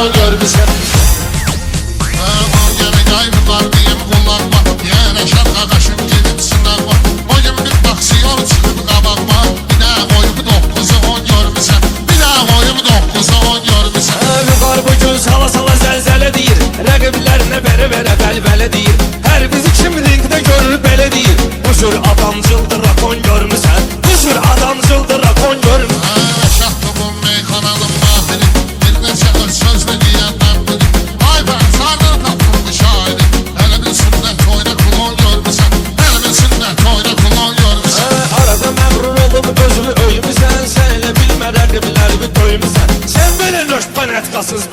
kulon görmüşsen. Gene kaybılar diyeyim kullanma. Yine şarkı kaşın gidip sınavma. O gün bir taksiyon çıkıp kabakma. Bir daha koyup 9'u 10 görmüşsen. Bir daha koyup 9'u 10 görmüşsen. Vüqar bu gün sala sala zəlzələ deyir. Rəqiblərinə bərə-bərə bəl-bələ deyir. Hər bizi kim ringdə görür belə deyir. Bu cür adamcıldır rakon görmüsən. Bu cür adamcıldır rakon görmüsən. Şahtı bu meyxananın mahiri. Bir neçə öz sözlə deyənlər biri. Ay ben sardır tapıldı şairi. Hele bir sünnet oyna kulon görmüşsen. Hele bir sünnet oyna kulon görmüşsen. Arada məğrur olub özünü öymüsən. Sən elə bilmə rəqibləri bir döymüsən. Sən belə nöşbən ətqasız